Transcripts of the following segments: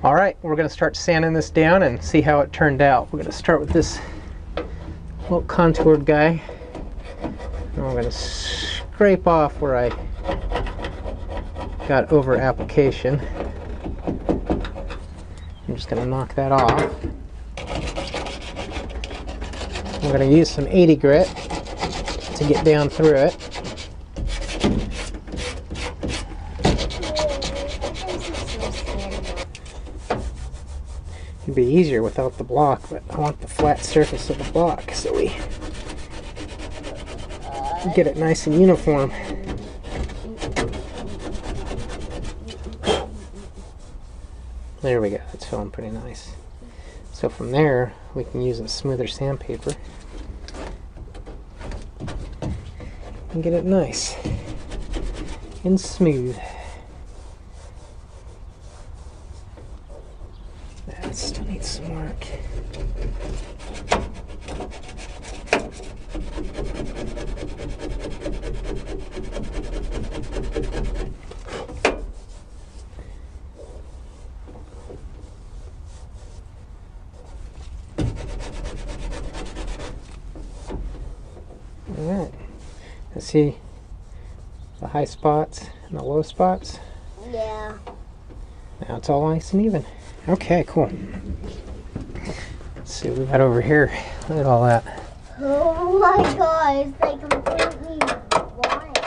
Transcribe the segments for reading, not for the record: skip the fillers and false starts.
All right, we're going to start sanding this down and see how it turned out. We're going to start with this little contoured guy. And we're going to scrape off where I got over application. I'm just going to knock that off. I'm going to use some 80 grit to get down through it. It'd be easier without the block, but I want the flat surface of the block so we get it nice and uniform. There we go, that's feeling pretty nice. So from there, we can use a smoother sandpaper and get it nice and smooth. That still needs some work. Alright, let's see the high spots and the low spots. Yeah. Now it's all nice and even. Okay, cool. Let's see what we got over here. Look at all that. Oh my god, it's like completely white.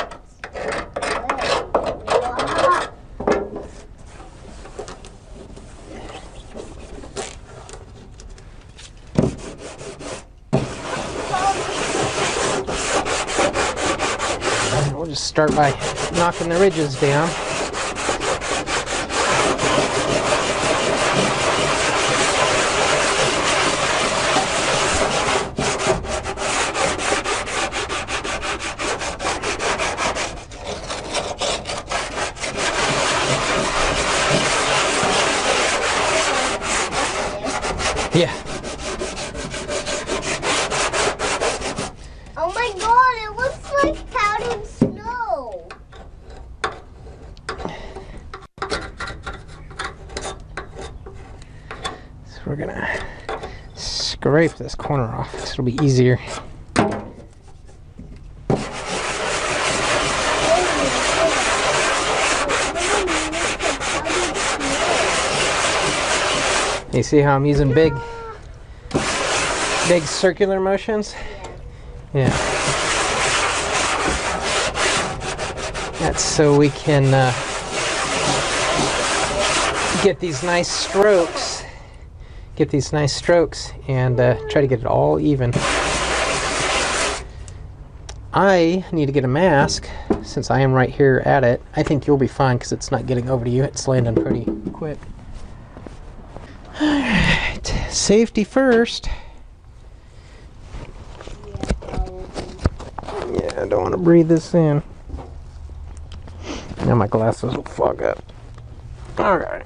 We'll just start by knocking the ridges down. Yeah. Oh my god, it looks like powdered snow. So we're gonna scrape this corner off so it'll be easier. You see how I'm using big circular motions? Yeah. That's so we can get these nice strokes. And try to get it all even. I need to get a mask since I am right here at it. I think you'll be fine because it's not getting over to you. It's landing pretty quick. Alright, safety first. Yeah, I don't want to breathe this in. Now my glasses will fog up. Alright.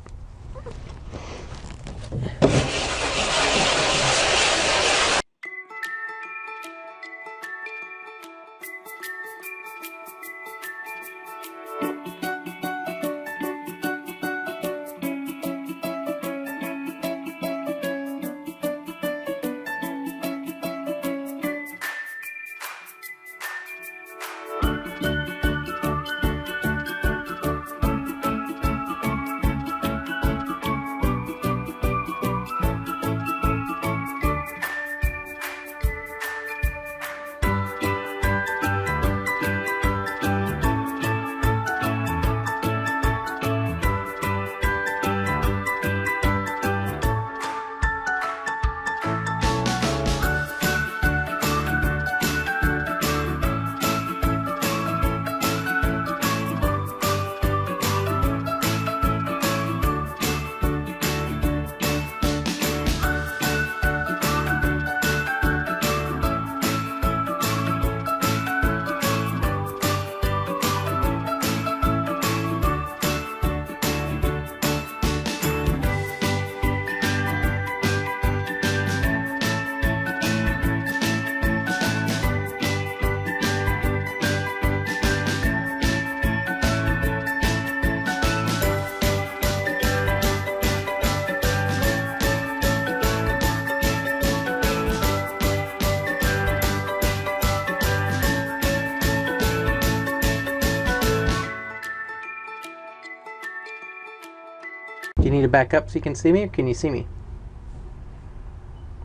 Do you need to back up so you can see me, or can you see me?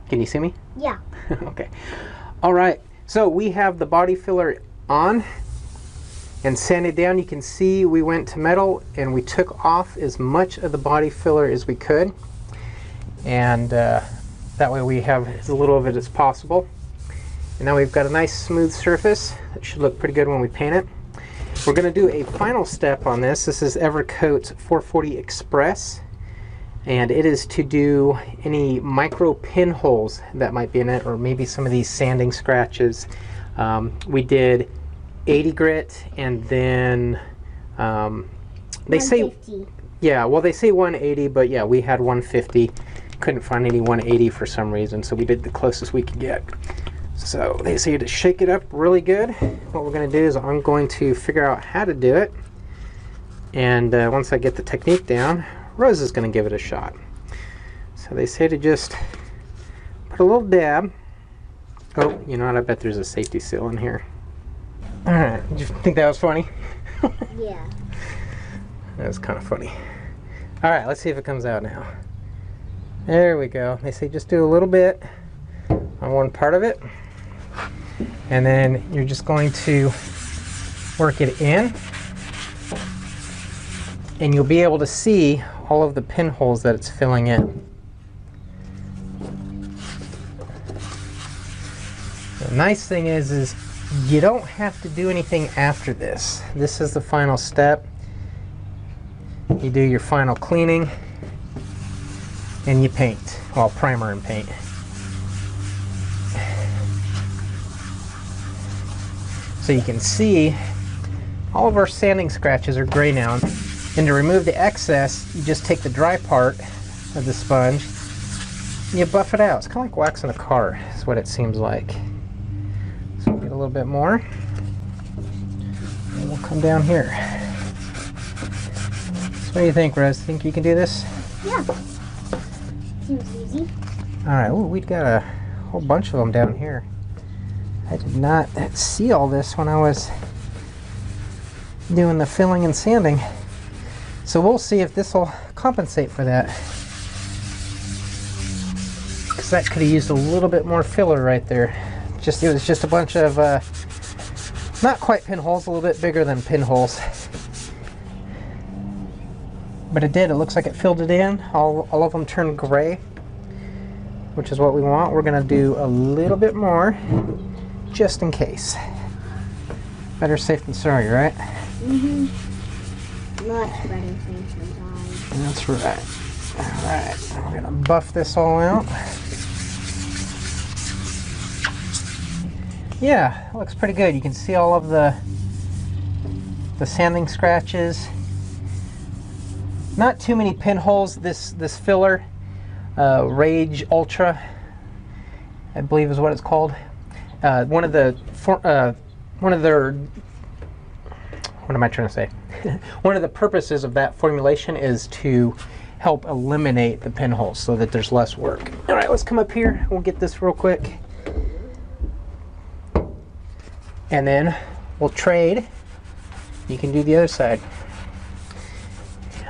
Can you see me? Yeah. Okay. All right. So we have the body filler on and sanded down. You can see we went to metal and we took off as much of the body filler as we could. And that way we have as little of it as possible. And now we've got a nice smooth surface. That should look pretty good when we paint it. We're going to do a final step on this. This is Evercoat 440 Express. And it is to do any micro pinholes that might be in it, or maybe some of these sanding scratches. We did 80 grit, and then they say, yeah, well, they say 180, but yeah, we had 150. Couldn't find any 180 for some reason, so we did the closest we could get. So they say to shake it up really good. What we're going to do is I'm going to figure out how to do it, and once I get the technique down, Rose is going to give it a shot. So they say to just put a little dab. Oh, you know what? I bet there's a safety seal in here. All right. Did you think that was funny? Yeah. That was kind of funny. All right. Let's see if it comes out now. There we go. They say just do a little bit on one part of it. And then you're just going to work it in. And you'll be able to see all of the pinholes that it's filling in. The nice thing is you don't have to do anything after this. This is the final step. You do your final cleaning and you paint. Well, primer and paint. So you can see all of our sanding scratches are gray now. And to remove the excess, you just take the dry part of the sponge and you buff it out. It's kind of like waxing a car, is what it seems like. So we'll get a little bit more. And we'll come down here. So what do you think, Rose? Think you can do this? Yeah. Seems easy. Alright, ooh, we've got a whole bunch of them down here. I did not see all this when I was doing the filling and sanding. So we'll see if this will compensate for that. Because that could have used a little bit more filler right there. It was just a bunch of, not quite pinholes, a little bit bigger than pinholes. But it did, it looks like it filled it in. All of them turned gray, which is what we want. We're going to do a little bit more, just in case. Better safe than sorry, right? Mm-hmm. Much better safe than sorry. That's right. Alright, we're going to buff this all out. Yeah, it looks pretty good. You can see all of the sanding scratches. Not too many pinholes. This filler, Rage Ultra, I believe is what it's called. One of their, what am I trying to say? One of the purposes of that formulation is to help eliminate the pinholes so that there's less work. All right, let's come up here. We'll get this real quick. And then we'll trade. You can do the other side.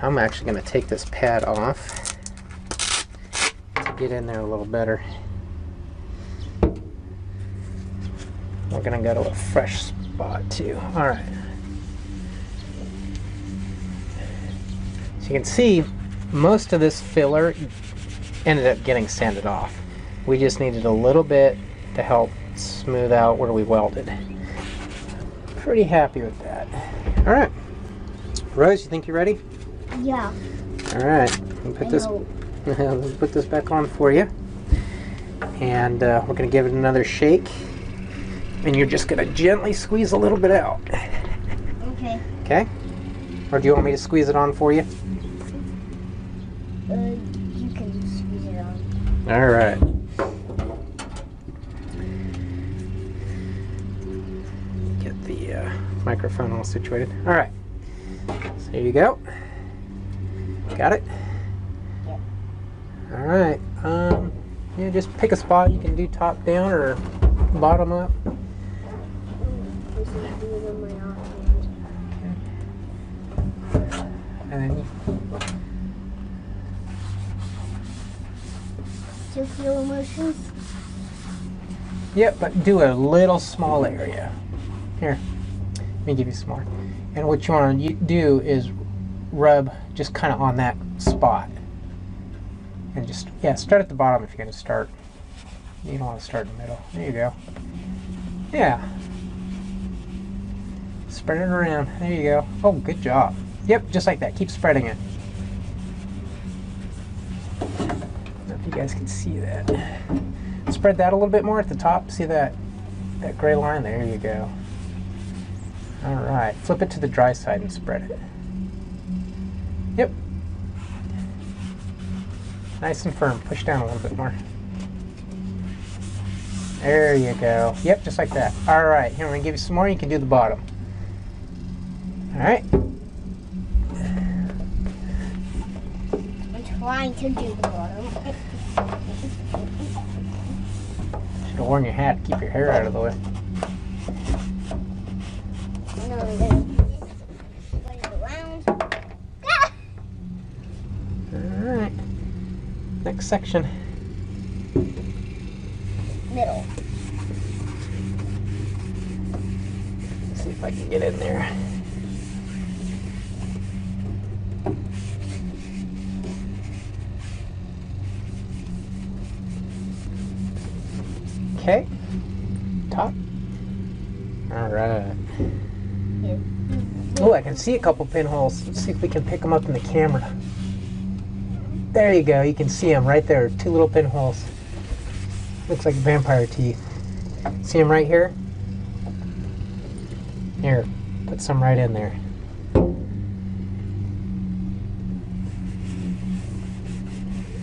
I'm actually going to take this pad off to get in there a little better. We're going to go to a fresh spot too. All right. So you can see most of this filler ended up getting sanded off. We just needed a little bit to help smooth out where we welded. Pretty happy with that. All right. Rose, you think you're ready? Yeah. All right. Let's put this back on for you. And we're going to give it another shake. And you're just going to gently squeeze a little bit out. Okay. Okay? Or do you want me to squeeze it on for you? You can squeeze it on. All right. Get the microphone all situated. All right. So here you go. Got it? Yep. All right. Yeah, just pick a spot. You can do top down or bottom up. And then still feel motions? Yep, but do a little small area. Here, let me give you some more. And what you want to do is rub just kind of on that spot. And just, yeah, start at the bottom if you're going to start. You don't want to start in the middle. There you go. Yeah. Spread it around. There you go. Oh, good job. Yep, just like that. Keep spreading it. I don't know if you guys can see that. Spread that a little bit more at the top. See that gray line? There you go. All right. Flip it to the dry side and spread it. Yep. Nice and firm. Push down a little bit more. There you go. Yep, just like that. All right. Here, I'm going to give you some more. You can do the bottom. All right. I'm trying to do the bottom. Should have worn your hat to keep your hair out of the way. No, I'm gonna do this. Spin it around. Ah! All right. Next section. Middle. Let's see if I can get in there. Okay. Top. All right. Oh, I can see a couple pinholes. Let's see if we can pick them up in the camera. There you go. You can see them right there. 2 little pinholes. Looks like vampire teeth. See them right here? Here, put some right in there. Do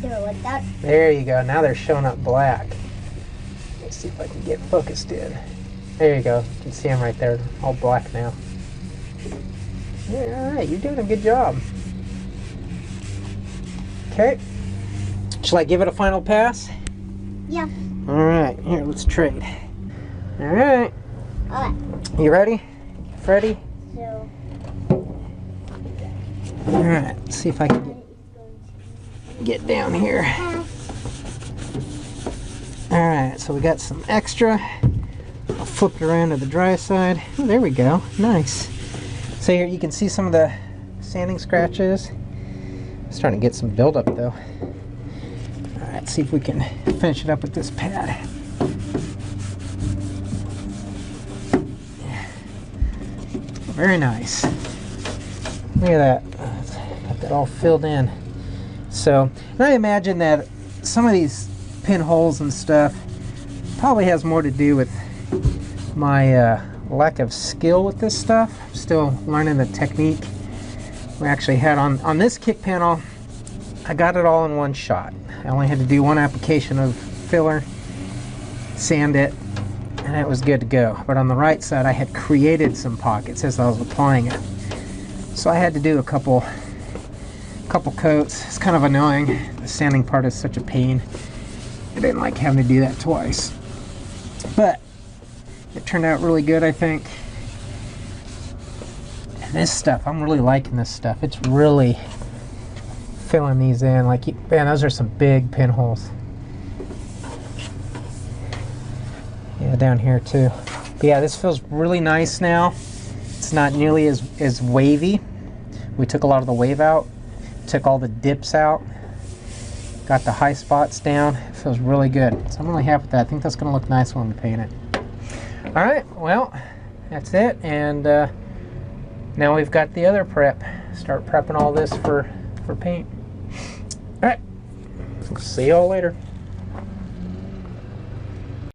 it like that. There you go. Now they're showing up black. Let's see if I can get focused in. There you go. You can see them right there. All black now. Yeah, all right. You're doing a good job. Okay. Shall I give it a final pass? Yeah. All right. Here, let's trade. All right. Alright. You ready? Freddy? So. All right. Let's see if I can get down here. All right. So we got some extra. I'll flip it around to the dry side. Oh, there we go. Nice. So here you can see some of the sanding scratches. Starting to get some buildup though. All right, see if we can finish it up with this pad. Very nice. Look at that. Got that all filled in. So, and I imagine that some of these pinholes and stuff probably has more to do with my lack of skill with this stuff. I'm still learning the technique. We actually had on this kick panel, I got it all in one shot. I only had to do one application of filler, sand it, and it was good to go. But on the right side, I had created some pockets as I was applying it. So I had to do a couple coats. It's kind of annoying. The sanding part is such a pain. I didn't like having to do that twice. But it turned out really good, I think. This stuff, I'm really liking this stuff. It's really filling these in. Like, man, those are some big pinholes. Yeah, down here too. But yeah, this feels really nice now. It's not nearly as wavy. We took a lot of the wave out, took all the dips out, got the high spots down. It feels really good. So I'm really happy with that. I think that's gonna look nice when we paint it. All right, well, that's it. And now we've got the other prep. Start prepping all this for paint. All right, see y'all later.